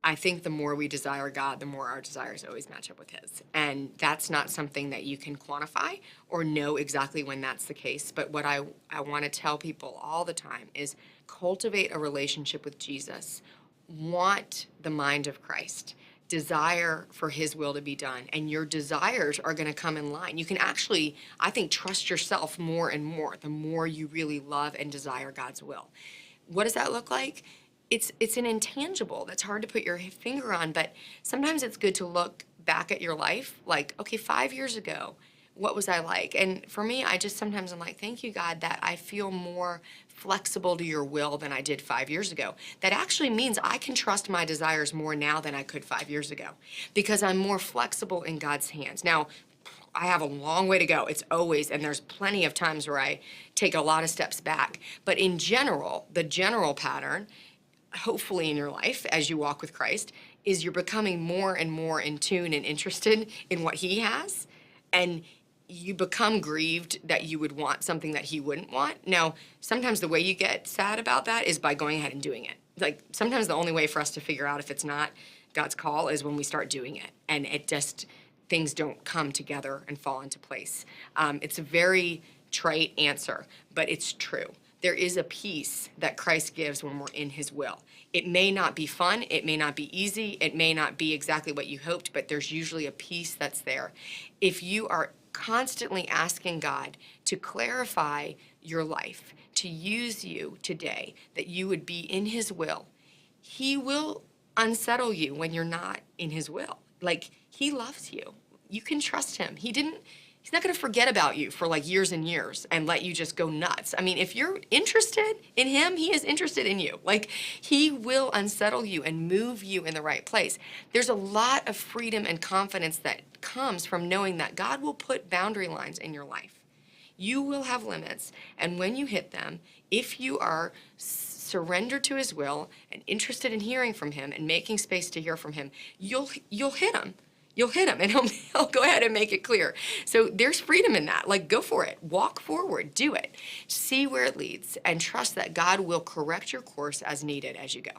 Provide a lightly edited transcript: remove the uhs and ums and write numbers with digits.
I think the more we desire God, the more our desires always match up with His. And that's not something that you can quantify or know exactly when that's the case. But what I want to tell people all the time is cultivate a relationship with Jesus, want the mind of Christ, desire for His will to be done, and your desires are going to come in line. You can actually, I think, trust yourself more and more the more you really love and desire God's will. What does that look like? It's an intangible that's hard to put your finger on, but sometimes it's good to look back at your life like, okay, 5 years ago, what was I like? And for me, I just sometimes I'm like, thank you, God, that I feel more flexible to your will than I did 5 years ago. That actually means I can trust my desires more now than I could 5 years ago because I'm more flexible in God's hands. Now, I have a long way to go. It's always, and there's plenty of times where I take a lot of steps back. But in general, the general pattern, hopefully in your life as you walk with Christ, is you're becoming more and more in tune and interested in what He has. And you become grieved that you would want something that He wouldn't want. Now, sometimes the way you get sad about that is by going ahead and doing it. Like, sometimes the only way for us to figure out if it's not God's call is when we start doing it. And it just, things don't come together and fall into place. It's a very trite answer, but it's true. There is a peace that Christ gives when we're in His will. It may not be fun, it may not be easy, it may not be exactly what you hoped, but there's usually a peace that's there. If you are constantly asking God to clarify your life, to use you today, that you would be in His will, He will unsettle you when you're not in His will. Like, He loves you. You can trust Him. He's not going to forget about you for like years and years and let you just go nuts. I mean, if you're interested in Him, He is interested in you. Like, He will unsettle you and move you in the right place. There's a lot of freedom and confidence that comes from knowing that God will put boundary lines in your life. You will have limits, and when you hit them, if you are surrendered to His will and interested in hearing from Him and making space to hear from Him, you'll hit Him. You'll hit Him, and he'll go ahead and make it clear. So there's freedom in that. Like, go for it. Walk forward. Do it. See where it leads, and trust that God will correct your course as needed as you go.